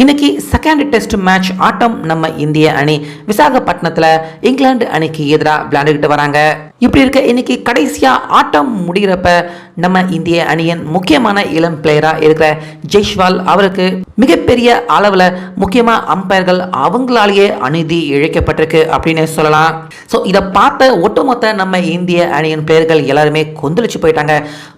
இன்னைக்கு second test match ஆட்டம் நம்ம இந்திய அணி விசாகப்பட்டினத்தில் இங்கிலாந்து அணிக்கு எதிராக விளையாண்டுக்கிட்டு வராங்க. இப்படி இருக்க இன்னைக்கு கடைசியா ஆட்டம் முடிகிறப்ப நம்ம இந்திய அணியின் முக்கியமான இளம் பிளேயரா இருக்கிற ஜெய்ஸ்வால் அவருக்கு மிகப்பெரிய அளவில் முக்கியமா அம்பையர்கள் அவங்களாலேயே அநீதி இழைக்கப்பட்டிருக்கு அப்படின்னு சொல்லலாம். ஸோ இதை பார்த்த ஒட்டுமொத்த நம்ம இந்திய அணியின் பிளேயர்கள் எல்லாருமே கொந்தளிச்சு போயிட்டாங்க.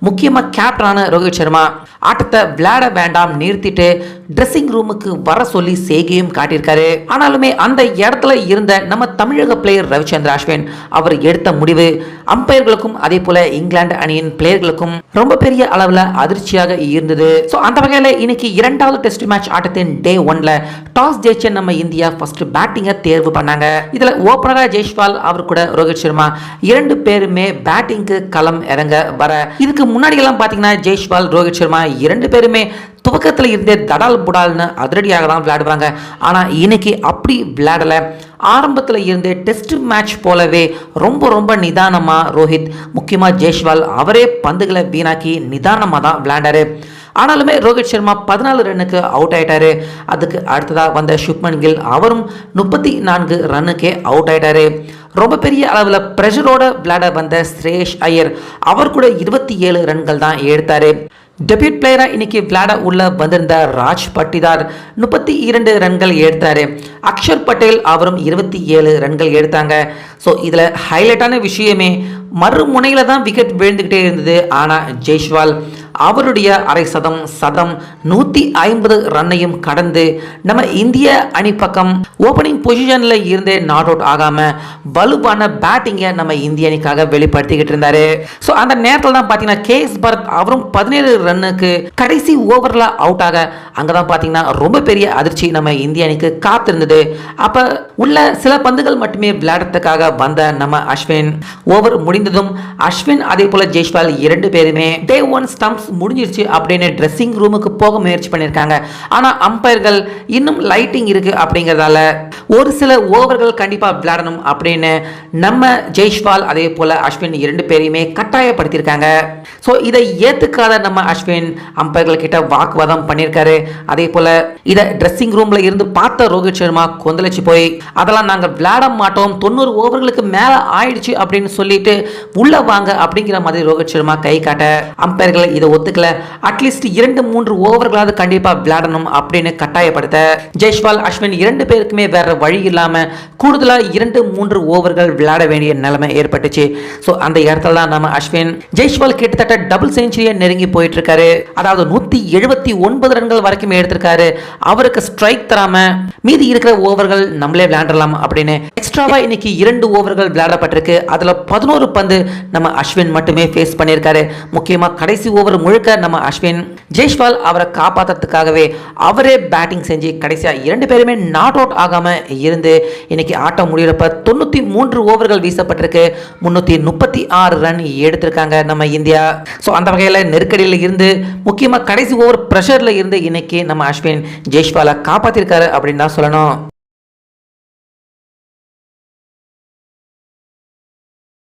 முக்கியமாக கேப்டனான ரோஹித் சர்மா ஆட்டத்தை விளையாட வேண்டாம் நிறுத்திட்டு ட்ரெஸ்ஸிங் ரூமுக்கு வர சொல்லி செய்கையும் காட்டியிருக்காரு. ஆனாலுமே அந்த இடத்துல இருந்த நம்ம தமிழக பிளேயர் ரவிச்சந்திரன் அஸ்வின் அவர் எடுத்த முடிவு அம்பையர்களுக்கும் அதே போல இங்கிலாந்து அணியின் பிளேயர்களுக்கும் ரொம்ப பெரிய அளவில் அதிர்ச்சியாக இருந்தது. ஸோ அந்த வகையில் இன்னைக்கு இரண்டாவது டெஸ்ட் மேட்ச் ஆட்டத்தின் டே 1ல டாஸ் ஜெயிச்ச நம்ம இந்தியா ஃபர்ஸ்ட் பேட்டிங்கை தேர்வு பண்ணாங்க. இதில் ஓப்பனரா ஜெய்ஸ்வால் அவர் கூட ரோஹித் சர்மா இரண்டு பேருமே பேட்டிங்க்கு களம் இறங்க வர இதுக்கு முன்னாடி எல்லாம் பார்த்தீங்கன்னா ஜெய்ஸ்வால் ரோஹித் சர்மா இரண்டு பேருமே துவக்கத்தில் இருந்தே தடால் புடால்னு அதிரடியாக தான் விளையாடுவாங்க. ஆனால் இன்னைக்கு அப்படி விளையாடலை. ஆரம்பத்தில் இருந்தே டெஸ்ட் மேட்ச் போலவே ரொம்ப நிதானமாக ரோஹித் முக்கியமாக ஜெய்ஸ்வால் அவரே பந்துகளை வீணாக்கி நிதானமாக தான் விளையாண்டாரு. ஆனாலுமே ரோஹித் சர்மா 14 ரன்னுக்கு அவுட் ஆயிட்டாரு. அதுக்கு அடுத்ததாக வந்த சுப்மன் கில் அவரும் 34 ரன்னுக்கே அவுட் ஆயிட்டாரு. ரொம்ப பெரிய அளவில் பிரஷரோட விளையாட வந்த ஸ்ரேஷ் ஐயர் அவர் கூட 27 ரன்கள் தான் எடுத்தாரு. டெபியூட் பிளேயரா இன்னைக்கு விளையாட உள்ள வந்திருந்த ராஜ் பட்டிதார் 32 ரன்கள் எடுத்தாரு. அக்ஷர் பட்டேல் அவரும் 27 ரன்கள் எடுத்தாங்க. ஸோ இதில் ஹைலைட்டான விஷயமே மறுமுனையில் தான் விக்கெட் விழுந்துக்கிட்டே இருந்தது. ஆனால் ஜெய்ஸ்வால் அவருடைய அரை சதம் 150 ரன்னையும் கடந்து நம்ம இந்திய அணி பக்கம் ஓப்பனிங் பொசிஷன்ல இருந்தே நாட் அவுட் ஆகாம வலுவான பேட்டிங்கை நம்ம இந்திய அணிக்காக வெளிப்படுத்திக்கிட்டு இருந்தாரு. ஸோ அந்த நேரத்தில் தான் பார்த்தீங்கன்னா கேஎஸ் பரத் அவரும் 17 ரன்னுக்கு கடைசி ஓவரில் அவுட் ஆக அங்கதான் பார்த்தீங்கன்னா ரொம்ப பெரிய அதிர்ச்சி நம்ம இந்திய அணிக்கு காத்திருந்தது. அப்ப உள்ள சில பந்துகள் மட்டுமே விளையாடுறதுக்காக வந்த நம்ம அஸ்வின் ஓவர் முடிந்ததும் அஸ்வின் அதே போல ஜெய்ஸ்வால் இரண்டு பேருமே டே 1 ஸ்டம்ப்ஸ் முடிஞ்சிருச்சு அப்படின்னு ட்ரெஸ்ஸிங் ரூமுக்கு போக முயற்சி பண்ணியிருக்காங்க. ஆனால் அம்பையர்கள் இன்னும் லைட்டிங் இருக்கு அப்படிங்கிறதால ஒரு சில ஓவர்கள் கண்டிப்பாக விளையாடணும் அப்படின்னு நம்ம ஜெய்ஸ்வால் அதே போல அஸ்வின் இரண்டு பேரையுமே கட்டாயப்படுத்தியிருக்காங்க. ஸோ இதை ஏற்றுக்காத நம்ம அஸ்வின் அம்பையர்கள் கிட்ட வாக்குவாதம் பண்ணியிருக்காரு. அதே போல இதை ட்ரெஸ்ஸிங் ரூம்ல இருந்து பார்த்த ரோஹித் சர்மா கொந்தளிச்சு போய் அதெல்லாம் நாங்கள் விளையாட மாட்டோம் 90 ஓவர்களுக்கு மேலே ஆயிடுச்சு அப்படின்னு சொல்லிட்டு உள்ள வாங்க அப்படிங்கிற மாதிரி ரோஹித் சர்மா கை காட்ட அம்பையர்கள் இதை ஒத்துக்கல. அட்லீஸ்ட் 2-3 ஓவர்களாவது கண்டிப்பா விளையாடணும் அப்படின்னு கட்டாயப்படுத்த ஜெய்ஸ்வால் அஸ்வின் இரண்டு பேருக்குமே வேற வழி இல்லாம கூடுதலா 2-3 ஓவர்கள் விளையாட வேண்டிய நிலைமை ஏற்பட்டுச்சு. ஸோ அந்த இடத்துல தான் நம்ம அஸ்வின் ஜெய்ஸ்வால் கிட்டத்தட்ட டபுள் செஞ்சுரியை நெருங்கி போயிட்டு இருக்காரு. அதாவது 179 ரன்கள் வரைக்கும் எடுத்திருக்காரு. அவருக்கு ஸ்ட்ரைக் தராம மீதி இருக்கிற ஓவர்கள் நம்மளே விளையாடலாம் அப்படின்னு எக்ஸ்ட்ராவா இன்னைக்கு 2 ஓவர்கள் விளையாடப்பட்டிருக்கு. அதுல 11 பந்து நம்ம அஸ்வின் மட்டுமே ஃபேஸ் பண்ணியிருக்காரு. முக்கியமா கடைசி ஓவர் முழுக்க நம்ம அஸ்வின் ஜெய்ஸ்வால் அவரை காப்பாற்றுறதுக்காகவே அவரே பேட்டிங் செஞ்சு கடைசியா இரண்டு பேருமே நாட் அவுட் ஆகாம இருந்து இன்னைக்கு ஆட்டம் முடிகிறப்ப 93 ஓவர்கள் வீசப்பட்டிருக்கு. 336 ரன் எடுத்திருக்காங்க நம்ம இந்தியா. ஸோ அந்த வகையில் நெருக்கடியில் இருந்து முக்கியமாக கடைசி ஓவர் ப்ரெஷரில் இருந்து இன்னைக்கு நம்ம அஸ்வின் ஜெய்ஸ்வாலை காப்பாற்றிருக்காரு அப்படின்னு தான் சொல்லணும்.